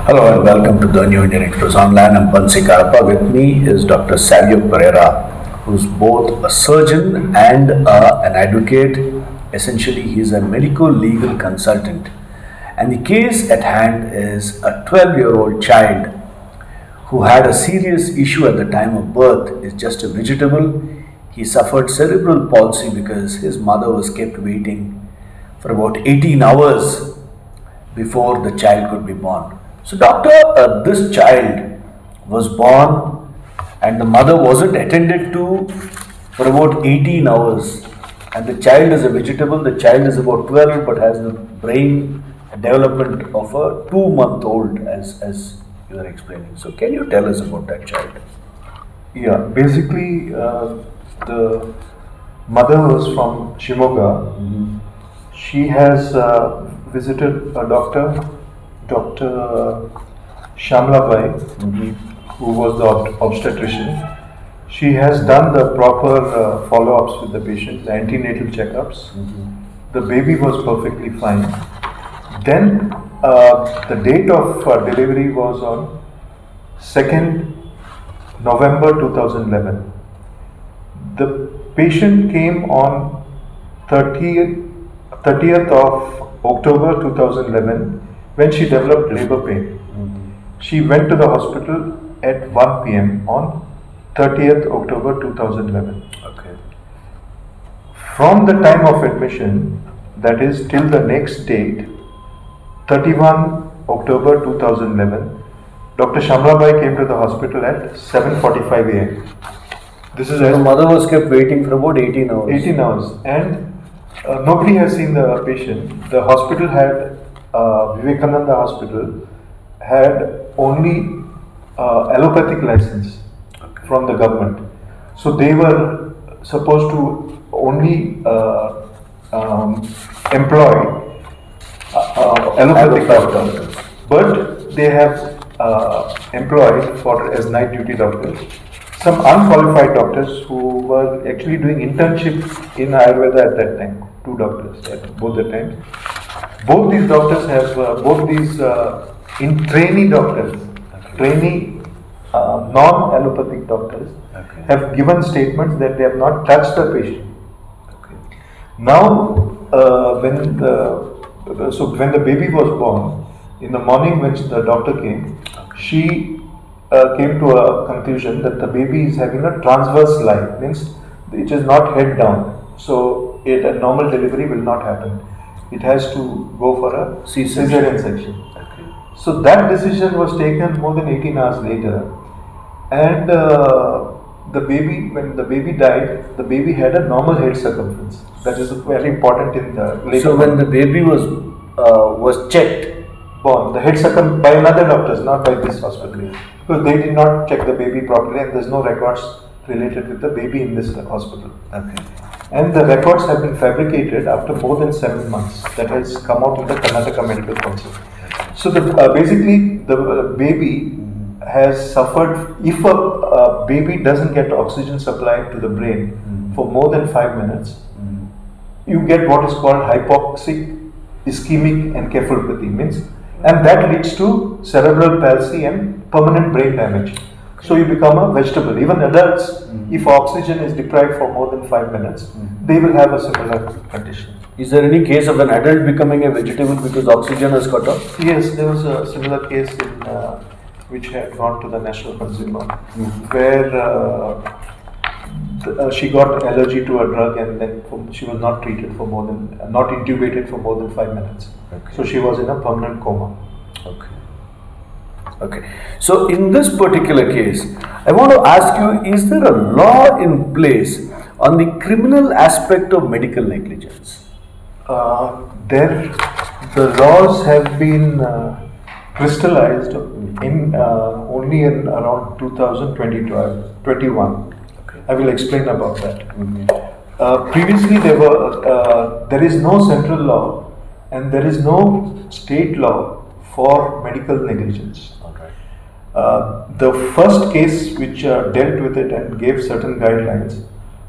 Hello and welcome to the New Indian Express Online. I'm Bansy. With me is Dr. Savio Pereira, who's both a surgeon and an advocate. Essentially, he's a medical legal consultant. And the case at hand is a 12-year-old child who had a serious issue at the time of birth. Is just a vegetable. He suffered cerebral palsy because his mother was kept waiting for about 18 hours before the child could be born. So, doctor, this child was born and the mother wasn't attended to for about 18 hours. And the child is a vegetable, the child is about 12 but has the brain development of a 2-month-old, as you are explaining. So, can you tell us about that child? Yeah, basically, the mother was from Shimoga. She has visited a doctor, Dr. Shamlabai, who was the obstetrician. She has done the proper follow-ups with the patient, the antenatal checkups. The baby was perfectly fine. Then the date of delivery was on 2nd November 2011. The patient came on 30th of October 2011 when she developed labor pain. She went to the hospital at 1 p.m. on 30th October 2011. Okay. From the time of admission, that is till the next date, 31 October 2011, Dr. Shamlabai came to the hospital at 7:45 a.m. This is the mother was kept waiting for about 18 hours. 18 hours, and nobody has seen the patient. The hospital had, Vivekananda Hospital had only allopathic license from the government. So they were supposed to only employ allopathic doctors, but they have employed as night duty doctors some unqualified doctors who were actually doing internship in Ayurveda at that time. 2 doctors at both the times. Both these doctors have, trainee doctors, trainee non-allopathic doctors have given statements that they have not touched the patient. Now, when the baby was born, in the morning when the doctor came, she came to a conclusion that the baby is having a transverse lie, means it is not head down. So a normal delivery will not happen. It has to go for a cesarean section. So that decision was taken more than 18 hours later, and when the baby died, the baby had a normal head circumference. That is very important in the later. So when the baby was checked, born, the head by another doctors, not by this hospital, because they did not check the baby properly, and there's no records related with the baby in this hospital. Okay. And the records have been fabricated after more than 7 months. That has come out in the Karnataka Medical Council. So basically, the baby has suffered. If a baby doesn't get oxygen supply to the brain for more than 5 minutes, you get what is called hypoxic, ischemic encephalopathy, and that leads to cerebral palsy and permanent brain damage. So you become a vegetable. Even adults, if oxygen is deprived for more than 5 minutes, they will have a similar condition. Is there any case of an adult becoming a vegetable because oxygen is cut off? Yes, there was a similar case which had gone to the national consumer, where she got allergy to a drug, and then she was not treated for not intubated for more than 5 minutes. Okay. So she was in a permanent coma. Okay. So in this particular case, I want to ask you: is there a law in place on the criminal aspect of medical negligence? The laws have been crystallized only in around 2021. I will explain about that. Previously, there is no central law and there is no state law for medical negligence. The first case which dealt with it and gave certain guidelines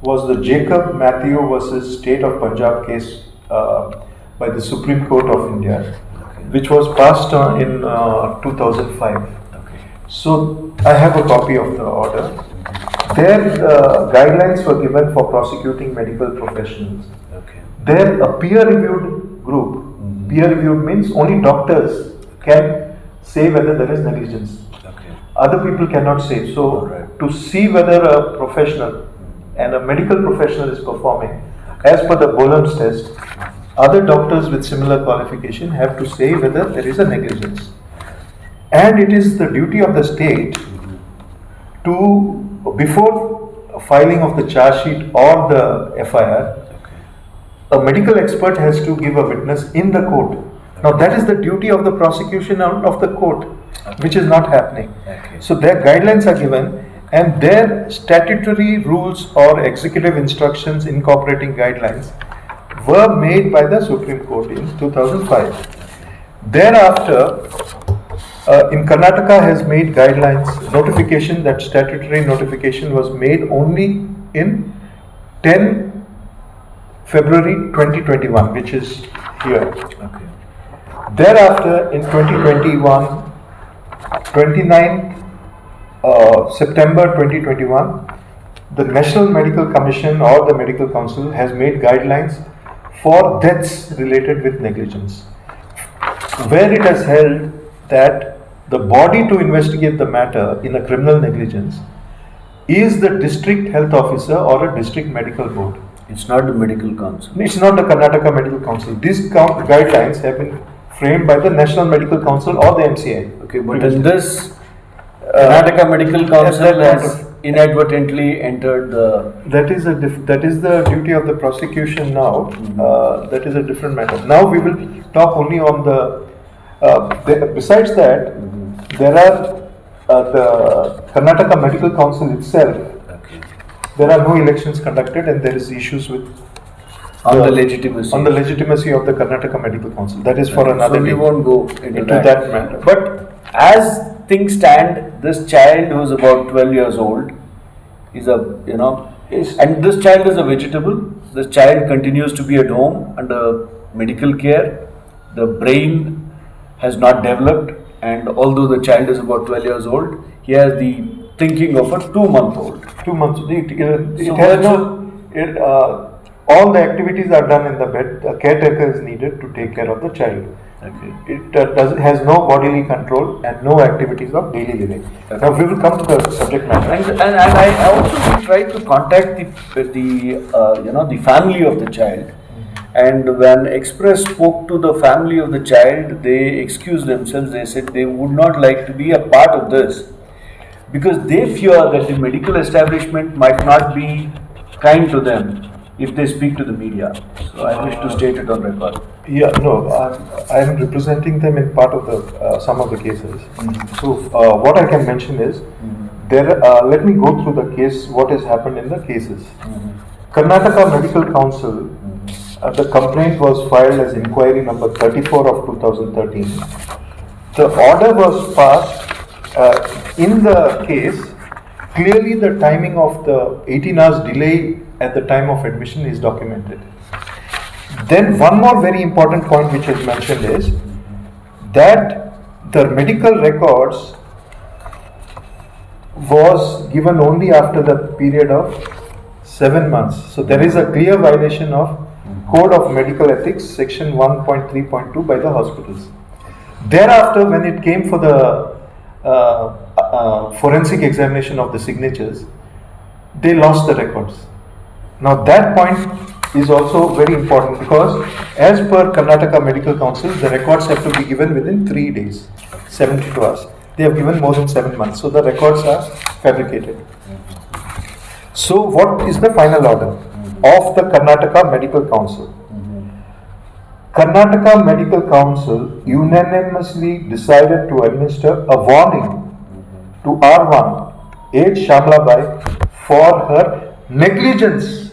was the Jacob Matthew versus State of Punjab case by the Supreme Court of India, which was passed in 2005. Okay. So I have a copy of the order. There, guidelines were given for prosecuting medical professionals. Okay. There, a peer-reviewed group. Peer-reviewed means only doctors can say whether there is negligence. Okay. Other people cannot say. So, Alright. to see whether a professional and a medical professional is performing as per the Boehm's test, other doctors with similar qualification have to say whether there is a negligence. And it is the duty of the state to, before filing of the charge sheet or the FIR, a medical expert has to give a witness in the court. Now that is the duty of the prosecution and of the court, which is not happening. Okay. So their guidelines are given and their statutory rules or executive instructions incorporating guidelines were made by the Supreme Court in 2005. Thereafter, in Karnataka has made guidelines, notification, that statutory notification was made only in 10 February 2021, which is here. Okay. Thereafter, in 2021, 29 September 2021, the National Medical Commission or the Medical Council has made guidelines for deaths related with negligence, where it has held that the body to investigate the matter in a criminal negligence is the district health officer or a district medical board. It's not the medical council. It's not the Karnataka Medical Council. These guidelines have been framed by the National Medical Council or the MCI. Okay, but in this, Karnataka Medical Council has inadvertently entered the. That is the duty of the prosecution now. That is a different matter. Now we will talk only on the. Besides that, there are the Karnataka Medical Council itself. Okay. There are no elections conducted, and there is issues with On the legitimacy. on the legitimacy of the Karnataka Medical Council. That is for another So we day. won't go into that matter. But as things stand, this child who is about 12 years old is and this child is a vegetable. This child continues to be at home under medical care. The brain has not developed, and although the child is about 12 years old, he has the thinking of a 2-month-old. 2 months. So Has no. All the activities are done in the bed. A caretaker is needed to take care of the child. Okay. It has no bodily control and no activities of daily living. Okay. Now we will come to the subject matter. And I also tried to contact the family of the child. And when Express spoke to the family of the child, they excused themselves. They said they would not like to be a part of this because they fear that the medical establishment might not be kind to them if they speak to the media. So I wish to state it on record. Yeah, no, I am representing them in part of the some of the cases. So what I can mention is there. Let me go through the case. What has happened in the cases? Karnataka Medical Council. The complaint was filed as inquiry number 34 of 2013. The order was passed in the case. Clearly, the timing of the 18 hours delay at the time of admission is documented. Then one more very important point which is mentioned is that the medical records was given only after the period of 7 months. So there is a clear violation of Code of Medical Ethics, section 1.3.2 by the hospitals. Thereafter, when it came for the forensic examination of the signatures, they lost the records. Now that point is also very important because as per Karnataka Medical Council, the records have to be given within 3 days, 72 hours. They have given more than 7 months, so the records are fabricated. So what is the final order of the Karnataka Medical Council? Karnataka Medical Council unanimously decided to administer a warning to R1, age Shamlabai, for her negligence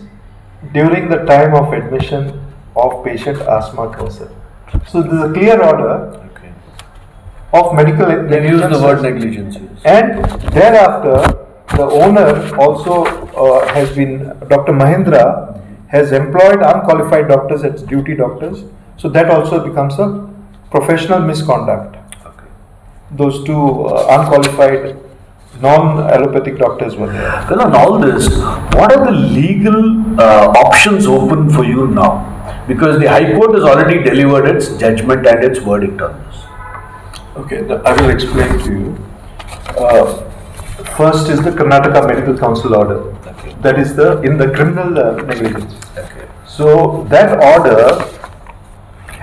during the time of admission of patient Asma Kausar. So there is a clear order of medical negligence. They use the word negligence. And thereafter, the owner also has been, Dr. Mahendra has employed unqualified doctors as duty doctors. So that also becomes a professional misconduct. Okay. Those two unqualified, non-allopathic doctors were there. Then on all this, what are the legal options open for you now? Because the High Court has already delivered its judgment and its verdict on this. Okay, I will explain to you. First is the Karnataka Medical Council order. Okay. That is in the criminal negligence. Okay. So that order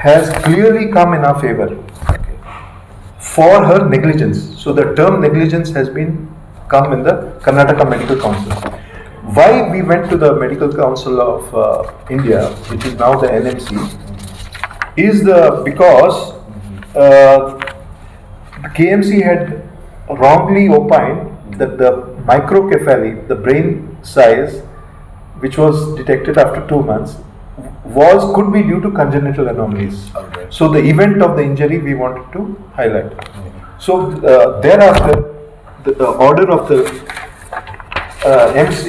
has clearly come in our favor Okay. for her negligence. So the term negligence has been come in the Karnataka Medical Council. Why we went to the Medical Council of India, which is now the NMC, is because KMC had wrongly opined that the microcephaly, the brain size, which was detected after 2 months, could be due to congenital anomalies. Okay. So the event of the injury we wanted to highlight. So thereafter, the order of the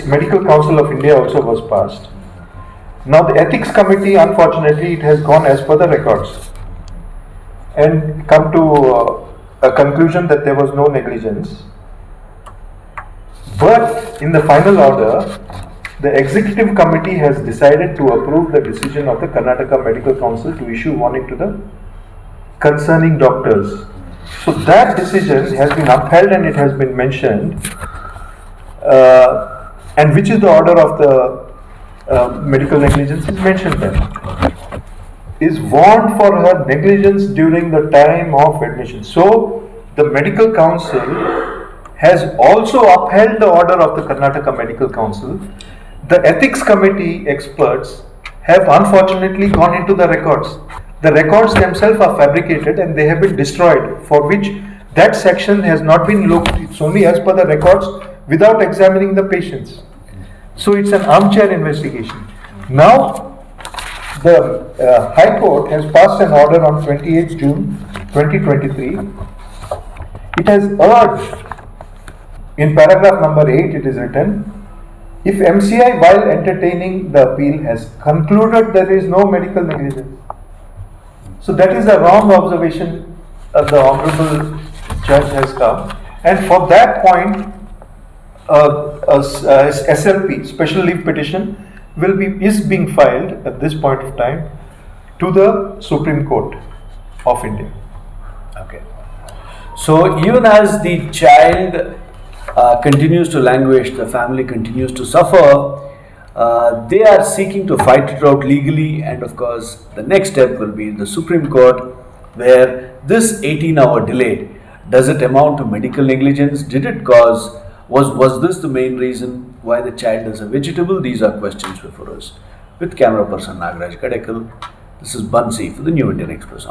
Medical Council of India also was passed. Now the Ethics Committee, unfortunately, it has gone as per the records and come to a conclusion that there was no negligence. But in the final order, the Executive Committee has decided to approve the decision of the Karnataka Medical Council to issue warning to the concerning doctors. So that decision has been upheld and it has been mentioned, and which is the order of the medical negligence is mentioned there. Is warned for her negligence during the time of admission. So the Medical Council has also upheld the order of the Karnataka Medical Council. The Ethics Committee experts have unfortunately gone into the records. The records themselves are fabricated and they have been destroyed, for which that section has not been looked. It's only as per the records without examining the patients. So it's an armchair investigation. Now the High Court has passed an order on 28th June 2023. It has urged, in paragraph number 8 it is written, if MCI while entertaining the appeal has concluded there is no medical negligence. So that is a wrong observation the Honorable Judge has come, and for that point SLP, special leave petition, is being filed at this point of time to the Supreme Court of India. Okay. So even as the child continues to languish, the family continues to suffer, they are seeking to fight it out legally, and of course the next step will be the Supreme Court, where this 18-hour delay, does it amount to medical negligence? Did it cause, was this the main reason why the child is a vegetable? These are questions before us. With camera person Nagaraj Kadekal, this is Bansy for the New Indian Express.